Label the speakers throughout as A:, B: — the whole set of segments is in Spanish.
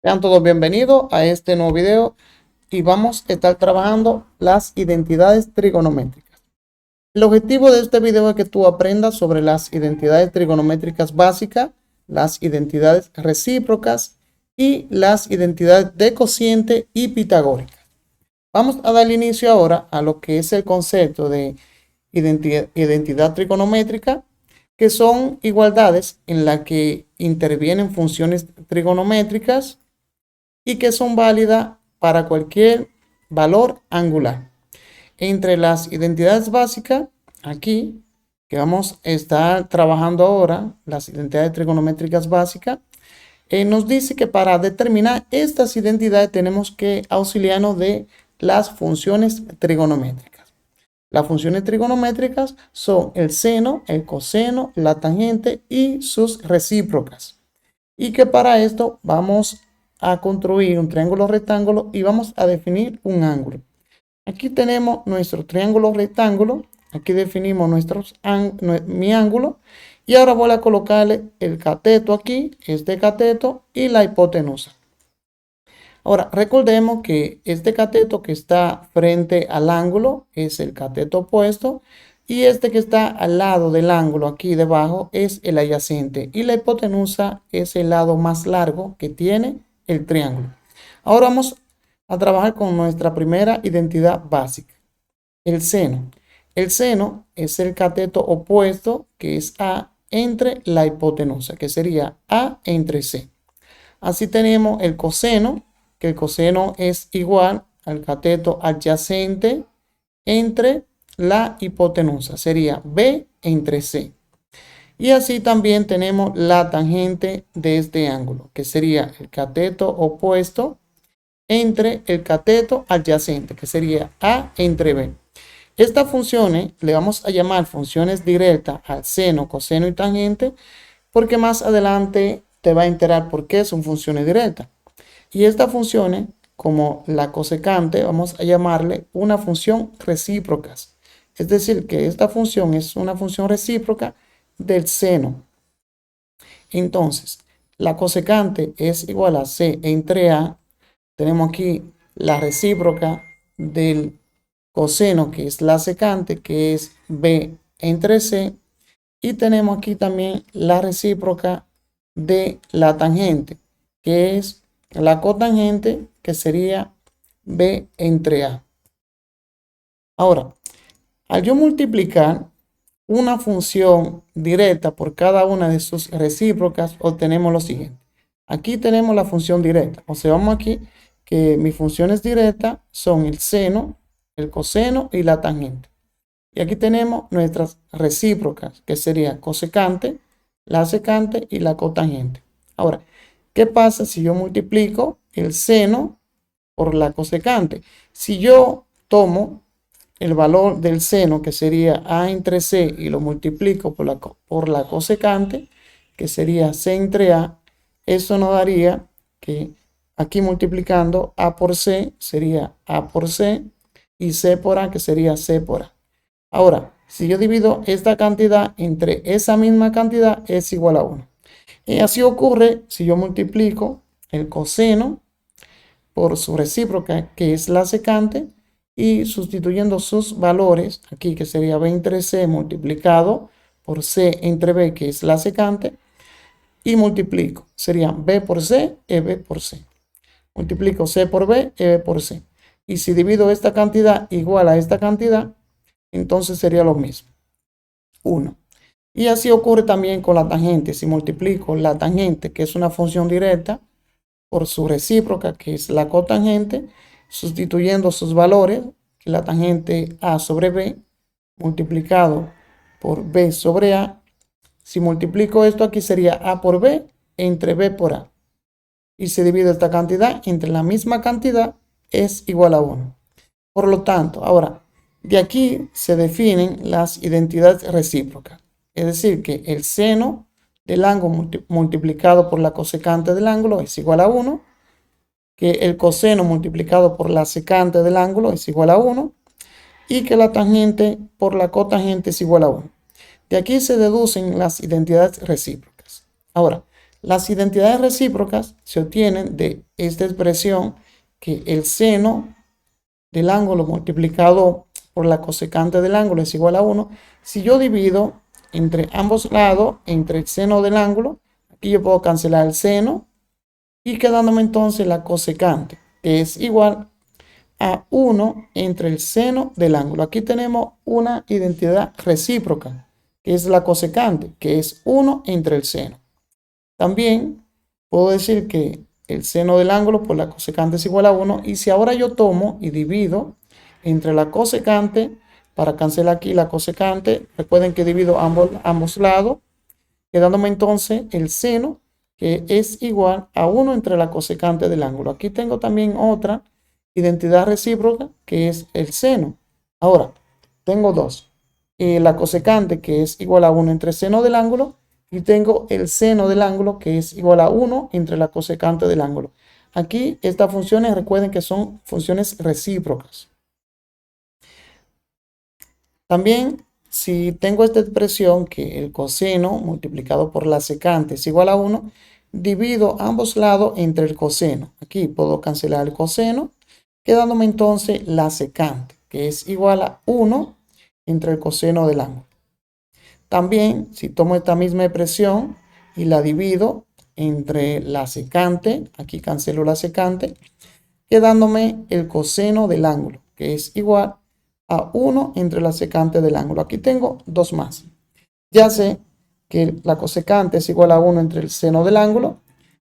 A: Sean todos bienvenidos a este nuevo video y vamos a estar trabajando las identidades trigonométricas. El objetivo de este video es que tú aprendas sobre las identidades trigonométricas básicas, las identidades recíprocas y las identidades de cociente y pitagórica. Vamos a dar inicio ahora a lo que es el concepto de identidad trigonométrica, que son igualdades en las que intervienen funciones trigonométricas y que son válidas para cualquier valor angular. Entre las identidades básicas, aquí, que vamos a estar trabajando ahora, las identidades trigonométricas básicas, nos dice que para determinar estas identidades tenemos que auxiliarnos de las funciones trigonométricas. Las funciones trigonométricas son el seno, el coseno, la tangente y sus recíprocas. Y que para esto vamos a construir un triángulo rectángulo y vamos a definir un ángulo. Aquí tenemos nuestro triángulo rectángulo. Aquí definimos mi ángulo. Y ahora voy a colocarle el cateto aquí, este cateto y la hipotenusa. Ahora, recordemos que este cateto que está frente al ángulo es el cateto opuesto y este que está al lado del ángulo aquí debajo es el adyacente y la hipotenusa es el lado más largo que tiene el triángulo. Ahora vamos a trabajar con nuestra primera identidad básica, el seno. El seno es el cateto opuesto que es A entre la hipotenusa, que sería A entre C. Así tenemos el coseno, que el coseno es igual al cateto adyacente entre la hipotenusa, sería B entre C. Y así también tenemos la tangente de este ángulo, que sería el cateto opuesto entre el cateto adyacente, que sería A entre B. Estas funciones le vamos a llamar funciones directas al seno, coseno y tangente, porque más adelante te va a enterar por qué son funciones directas. Y estas funciones, como la cosecante, vamos a llamarle una función recíproca. Es decir, que esta función es una función recíproca del seno. Entonces, la cosecante es igual a C entre A. Tenemos aquí la recíproca del coseno, que es la secante, que es B entre C. Y tenemos aquí también la recíproca de la tangente, que es la cotangente, que sería B entre A. Ahora, al yo multiplicar una función directa por cada una de sus recíprocas, obtenemos lo siguiente. Aquí tenemos la función directa. Observamos aquí que mis funciones directas son el seno, el coseno y la tangente. Y aquí tenemos nuestras recíprocas, que sería cosecante, la secante y la cotangente. Ahora, ¿qué pasa si yo multiplico el seno por la cosecante? Si yo tomo el valor del seno, que sería A entre C, y lo multiplico por la cosecante, que sería C entre A, eso nos daría que aquí multiplicando A por C sería A por C y C por A, que sería C por A. Ahora, si yo divido esta cantidad entre esa misma cantidad, es igual a 1. Y así ocurre si yo multiplico el coseno por su recíproca, que es la secante, y sustituyendo sus valores, aquí que sería B entre C multiplicado por C entre B, que es la secante, y multiplico, sería B por C, EB por C. Multiplico C por B, EB por C. Y si divido esta cantidad igual a esta cantidad, entonces sería lo mismo, 1. Y así ocurre también con la tangente. Si multiplico la tangente, que es una función directa, por su recíproca, que es la cotangente, sustituyendo sus valores, la tangente A sobre B, multiplicado por B sobre A. Si multiplico esto aquí sería A por B entre B por A. Y se divide esta cantidad entre la misma cantidad, es igual a 1. Por lo tanto, ahora, de aquí se definen las identidades recíprocas. Es decir, que el seno del ángulo multiplicado por la cosecante del ángulo es igual a 1, que el coseno multiplicado por la secante del ángulo es igual a 1 y que la tangente por la cotangente es igual a 1. De aquí se deducen las identidades recíprocas. Ahora, Las identidades recíprocas se obtienen de esta expresión, que el seno del ángulo multiplicado por la cosecante del ángulo es igual a 1. Si yo divido entre ambos lados, entre el seno del ángulo, aquí yo puedo cancelar el seno y quedándome entonces la cosecante, que es igual a 1 entre el seno del ángulo. Aquí tenemos una identidad recíproca, que es la cosecante, que es 1 entre el seno. También puedo decir que el seno del ángulo por la cosecante es igual a 1. Y si ahora yo tomo y divido entre la cosecante, para cancelar aquí la cosecante, recuerden que divido ambos lados, quedándome entonces el seno, que es igual a 1 entre la cosecante del ángulo. Aquí tengo también otra identidad recíproca, que es el seno. Ahora, tengo dos. La cosecante, que es igual a 1 entre el seno del ángulo, y tengo el seno del ángulo, que es igual a 1 entre la cosecante del ángulo. Aquí estas funciones, recuerden que son funciones recíprocas. También, si tengo esta expresión que el coseno multiplicado por la secante es igual a 1, divido ambos lados entre el coseno. Aquí puedo cancelar el coseno, quedándome entonces la secante, que es igual a 1 entre el coseno del ángulo. También, si tomo esta misma expresión y la divido entre la secante, aquí cancelo la secante, quedándome el coseno del ángulo, que es igual a 1 entre la secante del ángulo. Aquí tengo dos más. Ya sé que la cosecante es igual a 1 entre el seno del ángulo,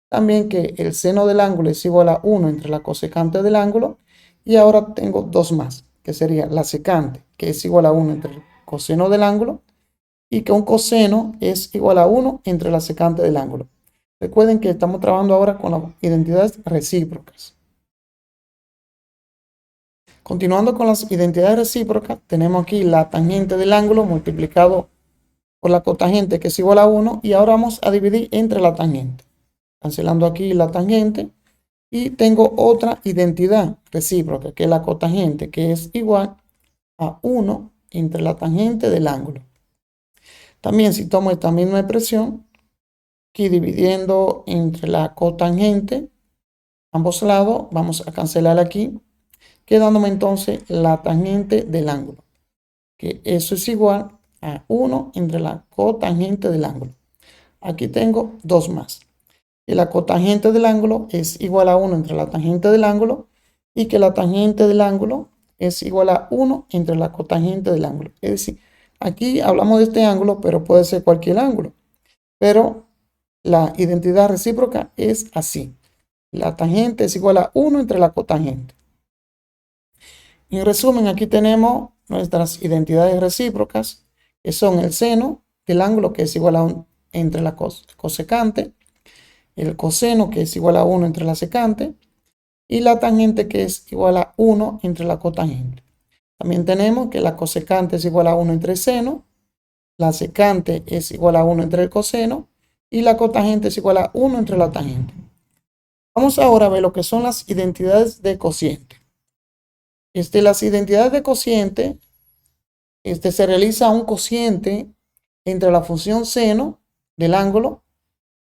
A: también que el seno del ángulo es igual a 1 entre la cosecante del ángulo, y ahora tengo dos más, que sería la secante, que es igual a 1 entre el coseno del ángulo, y que un coseno es igual a 1 entre la secante del ángulo. Recuerden que estamos trabajando ahora con las identidades recíprocas. Continuando con las identidades recíprocas, tenemos aquí la tangente del ángulo multiplicado por la cotangente, que es igual a 1, y ahora vamos a dividir entre la tangente. Cancelando aquí la tangente, y tengo otra identidad recíproca, que es la cotangente, que es igual a 1 entre la tangente del ángulo. También, si tomo esta misma expresión, aquí dividiendo entre la cotangente, ambos lados, vamos a cancelar aquí, quedándome entonces la tangente del ángulo, que eso es igual a 1 entre la cotangente del ángulo. Aquí tengo dos más. Y la cotangente del ángulo es igual a 1 entre la tangente del ángulo, y que la tangente del ángulo es igual a 1 entre la cotangente del ángulo. Es decir, aquí hablamos de este ángulo, pero puede ser cualquier ángulo. Pero la identidad recíproca es así. La tangente es igual a 1 entre la cotangente. En resumen, aquí tenemos nuestras identidades recíprocas, que son el seno del ángulo, que es igual a 1 entre la cosecante, el coseno, que es igual a 1 entre la secante, y la tangente, que es igual a 1 entre la cotangente. También tenemos que la cosecante es igual a 1 entre el seno, la secante es igual a 1 entre el coseno, y la cotangente es igual a 1 entre la tangente. Vamos ahora a ver lo que son las identidades de cociente. Las identidades de cociente, se realiza un cociente entre la función seno del ángulo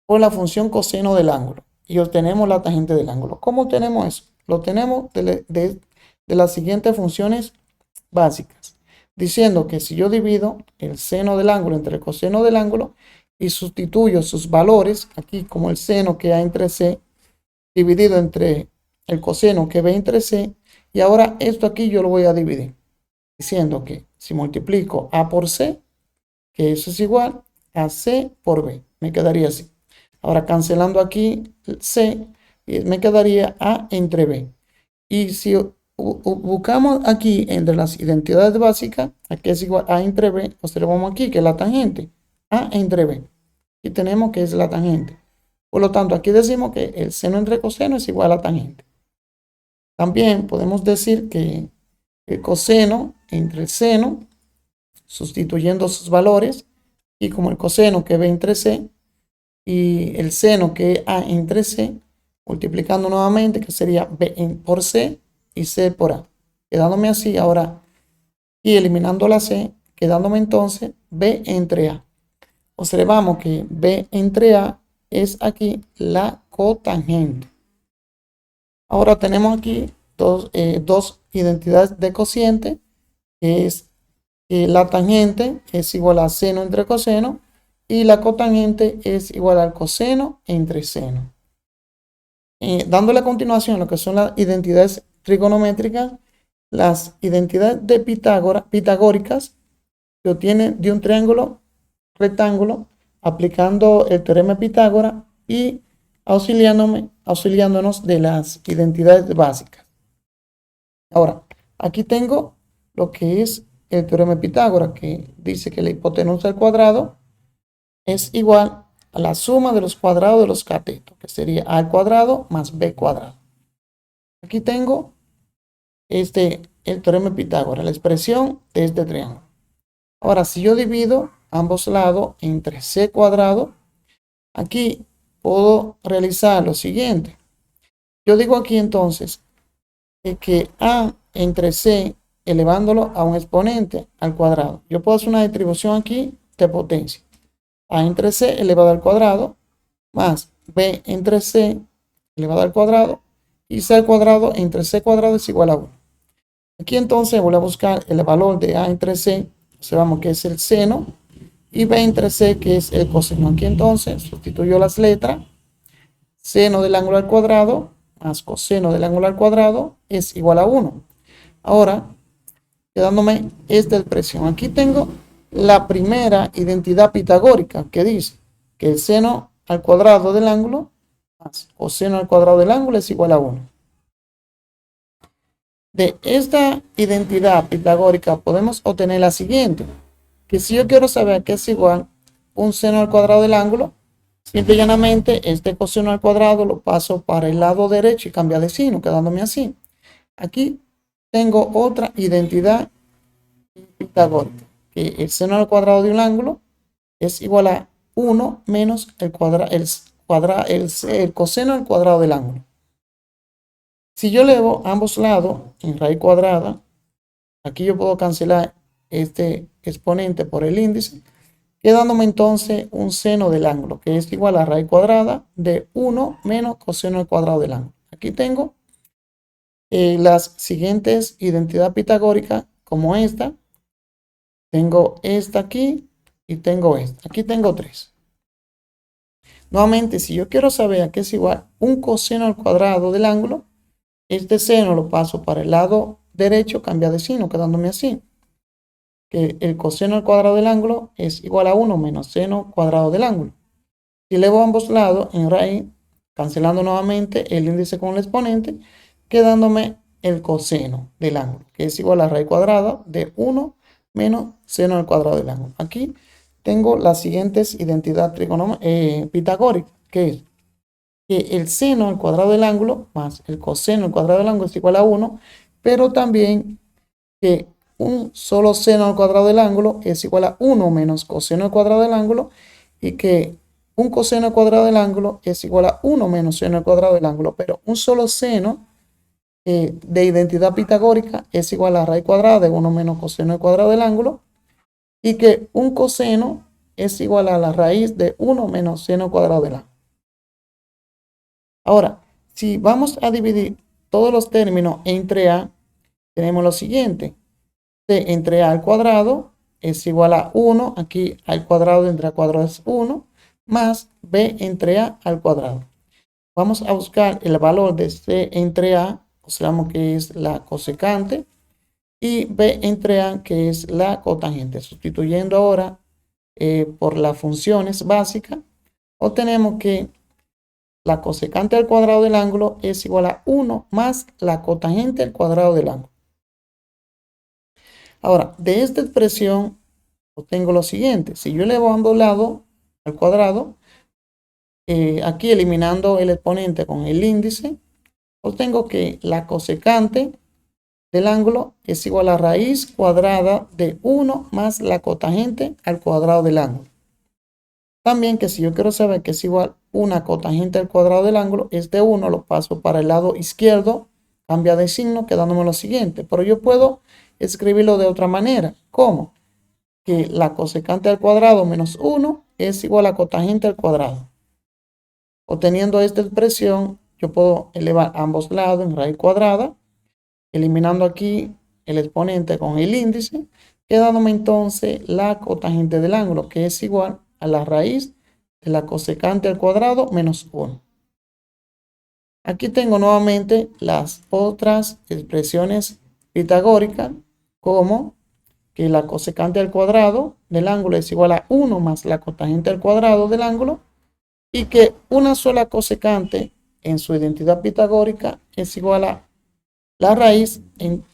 A: o la función coseno del ángulo, y obtenemos la tangente del ángulo. ¿Cómo obtenemos eso? Lo obtenemos de las siguientes funciones básicas, diciendo que si yo divido el seno del ángulo entre el coseno del ángulo y sustituyo sus valores, aquí como el seno que A entre C, dividido entre el coseno que B entre C, y ahora esto aquí yo lo voy a dividir, diciendo que si multiplico A por C, que eso es igual a C por B, me quedaría así. Ahora cancelando aquí C, me quedaría A entre B. Y si buscamos aquí entre las identidades básicas, aquí es igual a entre B, observamos aquí que es la tangente, A entre B. Y tenemos que es la tangente. Por lo tanto, aquí decimos que el seno entre coseno es igual a tangente. También podemos decir que el coseno entre el seno, sustituyendo sus valores, y como el coseno que B entre C, y el seno que es A entre C, multiplicando nuevamente, que sería B por C y C por A. Quedándome así ahora, y eliminando la C, quedándome entonces B entre A. Observamos que B entre A es aquí la cotangente. Ahora tenemos aquí dos identidades de cociente, que es la tangente es igual a seno entre coseno y la cotangente es igual al coseno entre seno. Dándole a continuación lo que son las identidades trigonométricas, las identidades de pitagóricas se obtienen de un triángulo rectángulo aplicando el teorema de Pitágoras y auxiliándonos de las identidades básicas. Ahora, aquí tengo lo que es el teorema de Pitágoras, que dice que la hipotenusa al cuadrado es igual a la suma de los cuadrados de los catetos, que sería a al cuadrado más b cuadrado. Aquí tengo el teorema de Pitágoras, la expresión de este triángulo. Ahora, si yo divido ambos lados entre c cuadrado, aquí puedo realizar lo siguiente. Yo digo aquí entonces que a entre c elevándolo a un exponente al cuadrado. Yo puedo hacer una distribución aquí de potencia. A entre c elevado al cuadrado más b entre c elevado al cuadrado y c al cuadrado entre c cuadrado es igual a 1. Aquí entonces voy a buscar el valor de a entre c, observamos que es el seno, y b entre c que es el coseno. Aquí entonces sustituyo las letras, seno del ángulo al cuadrado más coseno del ángulo al cuadrado es igual a 1. Ahora, quedándome esta expresión. Aquí tengo la primera identidad pitagórica que dice que el seno al cuadrado del ángulo más coseno al cuadrado del ángulo es igual a 1. De esta identidad pitagórica podemos obtener la siguiente, que si yo quiero saber qué es igual un seno al cuadrado del ángulo, simple y llanamente este coseno al cuadrado lo paso para el lado derecho y cambia de signo, quedándome así. Aquí tengo otra identidad pitagórica, que el seno al cuadrado de un ángulo es igual a 1 menos el coseno al cuadrado del ángulo. Si yo elevo ambos lados en raíz cuadrada, aquí yo puedo cancelar este exponente por el índice, quedándome entonces un seno del ángulo, que es igual a raíz cuadrada de 1 menos coseno al cuadrado del ángulo. Aquí tengo las siguientes identidades pitagóricas, como esta. Tengo esta aquí y tengo esta. Aquí tengo tres. Nuevamente, si yo quiero saber a qué es igual un coseno al cuadrado del ángulo, este seno lo paso para el lado derecho, cambia de signo, quedándome así. Que el coseno al cuadrado del ángulo es igual a 1 menos seno cuadrado del ángulo. Si elevo ambos lados en raíz, cancelando nuevamente el índice con el exponente, quedándome el coseno del ángulo, que es igual a raíz cuadrada de 1 menos seno al cuadrado del ángulo. Aquí tengo las siguientes identidades pitagóricas, que es que el seno al cuadrado del ángulo más el coseno al cuadrado del ángulo es igual a 1, pero también que un solo seno al cuadrado del ángulo es igual a 1 menos coseno al cuadrado del ángulo y que un coseno al cuadrado del ángulo es igual a 1 menos seno al cuadrado del ángulo, pero un solo seno de identidad pitagórica es igual a raíz cuadrada de 1 menos coseno al cuadrado del ángulo y que un coseno es igual a la raíz de 1 menos seno al cuadrado del ángulo. Ahora, si vamos a dividir todos los términos entre a, tenemos lo siguiente. C entre a al cuadrado es igual a 1, aquí al cuadrado entre a cuadrado es 1, más b entre a al cuadrado. Vamos a buscar el valor de c entre a, observamos que es la cosecante, y b entre a, que es la cotangente. Sustituyendo ahora por las funciones básicas, obtenemos que la cosecante al cuadrado del ángulo es igual a 1 más la cotangente al cuadrado del ángulo. Ahora, de esta expresión obtengo lo siguiente. Si yo elevo ambos lados al cuadrado, aquí eliminando el exponente con el índice, obtengo que la cosecante del ángulo es igual a raíz cuadrada de 1 más la cotangente al cuadrado del ángulo. También que si yo quiero saber que es igual una cotangente al cuadrado del ángulo, este 1 lo paso para el lado izquierdo, cambia de signo, quedándome lo siguiente. Pero yo puedo escribirlo de otra manera. ¿Cómo? Que la cosecante al cuadrado menos 1 es igual a cotangente al cuadrado. Obteniendo esta expresión, yo puedo elevar ambos lados en raíz cuadrada, eliminando aquí el exponente con el índice, quedándome entonces la cotangente del ángulo, que es igual a la raíz de la cosecante al cuadrado menos 1. Aquí tengo nuevamente las otras expresiones pitagóricas, como que la cosecante al cuadrado del ángulo es igual a 1 más la cotangente al cuadrado del ángulo, y que una sola cosecante en su identidad pitagórica es igual a la raíz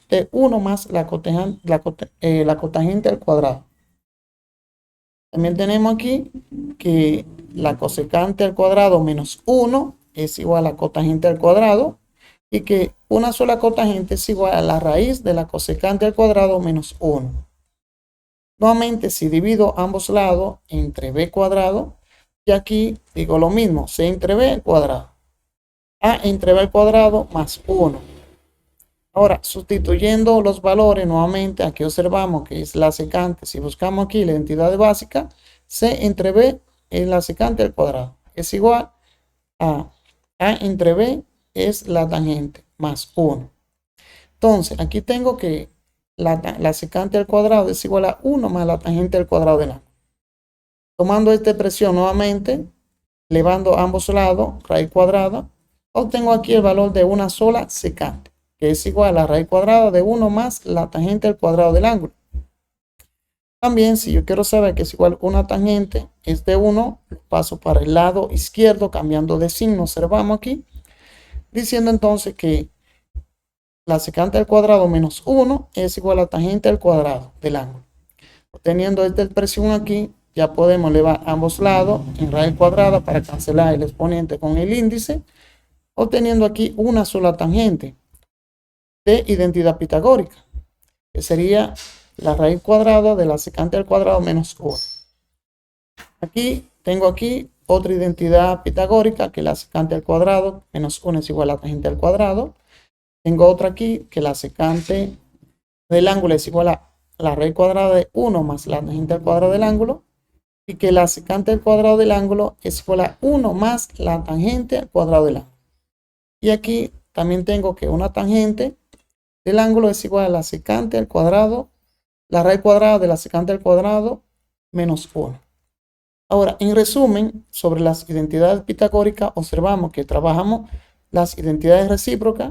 A: de 1 más la cotangente al cuadrado. También tenemos aquí que la cosecante al cuadrado menos 1 es igual a cotangente al cuadrado, y que una sola cotangente es igual a la raíz de la cosecante al cuadrado menos 1. Nuevamente, si divido ambos lados entre b cuadrado, y aquí digo lo mismo, c entre b al cuadrado, a entre b al cuadrado más 1. Ahora, sustituyendo los valores nuevamente, aquí observamos que es la secante. Si buscamos aquí la identidad básica, c entre b es la secante al cuadrado, es igual a entre b es la tangente más 1. Entonces, aquí tengo que la secante al cuadrado es igual a 1 más la tangente al cuadrado del ángulo. Tomando esta expresión nuevamente, elevando ambos lados, raíz cuadrada, obtengo aquí el valor de una sola secante, que es igual a la raíz cuadrada de 1 más la tangente al cuadrado del ángulo. También, si yo quiero saber que es igual a una tangente, es de 1, paso para el lado izquierdo cambiando de signo, observamos aquí, diciendo entonces que la secante al cuadrado menos 1 es igual a la tangente al cuadrado del ángulo. Obteniendo esta expresión aquí, ya podemos elevar ambos lados en raíz cuadrada para cancelar el exponente con el índice, obteniendo aquí una sola tangente de identidad pitagórica, que sería la raíz cuadrada de la secante al cuadrado menos 1. Aquí tengo aquí otra identidad pitagórica, que la secante al cuadrado menos 1 es igual a la tangente al cuadrado. Tengo otra aquí, que la secante del ángulo es igual a la raíz cuadrada de 1 más la tangente al cuadrado del ángulo, y que la secante al cuadrado del ángulo es igual a 1 más la tangente al cuadrado del ángulo. Y aquí también tengo que una tangente del ángulo es igual a la secante al cuadrado, la raíz cuadrada de la secante al cuadrado menos 1. Ahora, en resumen, sobre las identidades pitagóricas, observamos que trabajamos las identidades recíprocas.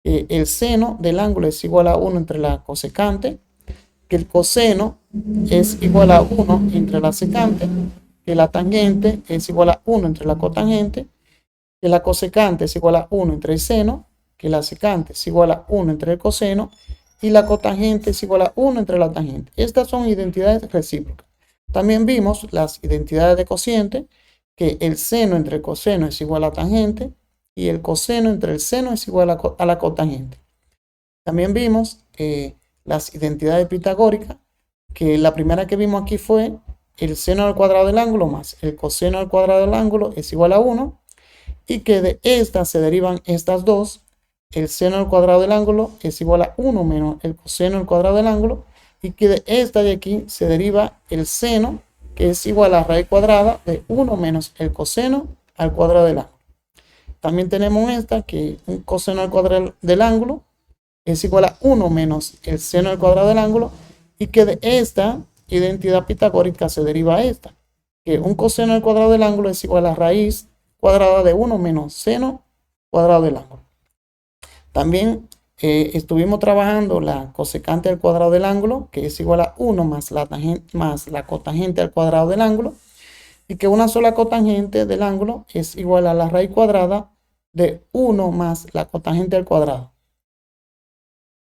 A: El seno del ángulo es igual a 1 entre la cosecante, que el coseno es igual a 1 entre la secante, que la tangente es igual a 1 entre la cotangente, que la cosecante es igual a 1 entre el seno, que la secante es igual a 1 entre el coseno, y la cotangente es igual a 1 entre la tangente. Estas son identidades recíprocas. También vimos las identidades de cociente, que el seno entre el coseno es igual a tangente, y el coseno entre el seno es igual a la cotangente. También vimos las identidades pitagóricas, que la primera que vimos aquí fue el seno al cuadrado del ángulo más el coseno al cuadrado del ángulo es igual a 1, y que de estas se derivan estas dos. El seno al cuadrado del ángulo es igual a 1 menos el coseno al cuadrado del ángulo, y que de esta de aquí se deriva el seno, que es igual a la raíz cuadrada de 1 menos el coseno al cuadrado del ángulo. También tenemos esta, que un coseno al cuadrado del ángulo es igual a 1 menos el seno al cuadrado del ángulo, y que de esta identidad pitagórica se deriva esta, que un coseno al cuadrado del ángulo es igual a la raíz cuadrada de 1 menos seno cuadrado del ángulo. También estuvimos trabajando la cosecante al cuadrado del ángulo, que es igual a 1 más la cotangente al cuadrado del ángulo, y que una sola cotangente del ángulo es igual a la raíz cuadrada de 1 más la cotangente al cuadrado.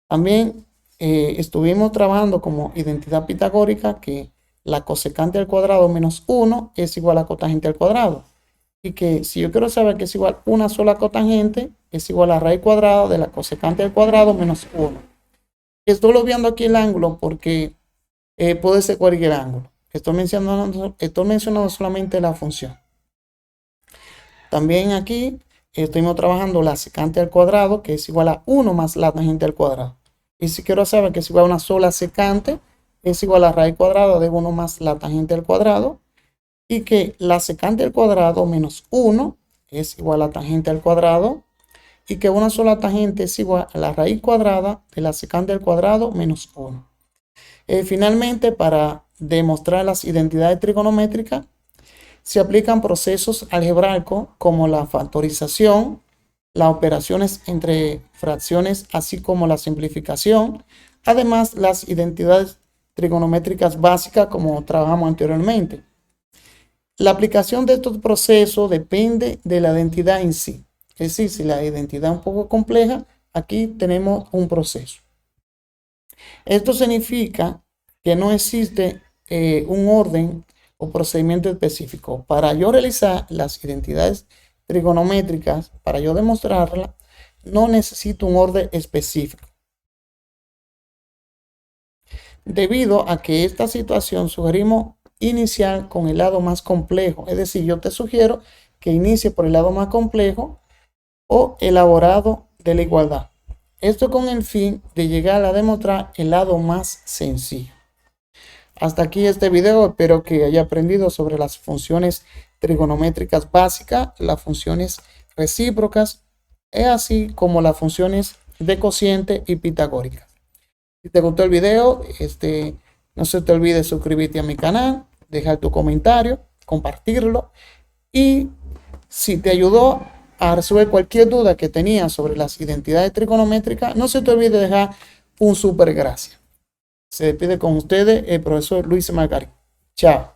A: También estuvimos trabajando como identidad pitagórica que la cosecante al cuadrado menos 1 es igual a cotangente al cuadrado, y que si yo quiero saber que es igual una sola cotangente es igual a la raíz cuadrada de la cosecante al cuadrado menos 1. Estoy viendo aquí el ángulo porque puede ser cualquier ángulo. Estoy mencionando solamente la función. También aquí estuvimos trabajando la secante al cuadrado, que es igual a 1 más la tangente al cuadrado. Y si quiero saber que es igual a una sola secante, es igual a la raíz cuadrada de 1 más la tangente al cuadrado, y que la secante al cuadrado menos 1 es igual a tangente al cuadrado y que una sola tangente es igual a la raíz cuadrada de la secante al cuadrado menos 1. Finalmente, para demostrar las identidades trigonométricas, se aplican procesos algebraicos como la factorización, las operaciones entre fracciones, así como la simplificación. Además, las identidades trigonométricas básicas, como trabajamos anteriormente. La aplicación de estos procesos depende de la identidad en sí. Es decir, si la identidad es un poco compleja, aquí tenemos un proceso. Esto significa que no existe un orden o procedimiento específico. Para yo realizar las identidades trigonométricas, para yo demostrarla, no necesito un orden específico. Debido a que esta situación sugerimos iniciar con el lado más complejo. Es decir, yo te sugiero que inicie por el lado más complejo o elaborado de la igualdad. Esto con el fin de llegar a demostrar el lado más sencillo. Hasta aquí este video, espero que haya aprendido sobre las funciones trigonométricas básicas, las funciones recíprocas, así como las funciones de cociente y pitagóricas. Si te gustó el video, no se te olvide suscribirte a mi canal, dejar tu comentario, compartirlo y si te ayudó a resolver cualquier duda que tenías sobre las identidades trigonométricas, no se te olvide dejar un súper gracias. Se despide con ustedes el profesor Luis Margarín. Chao.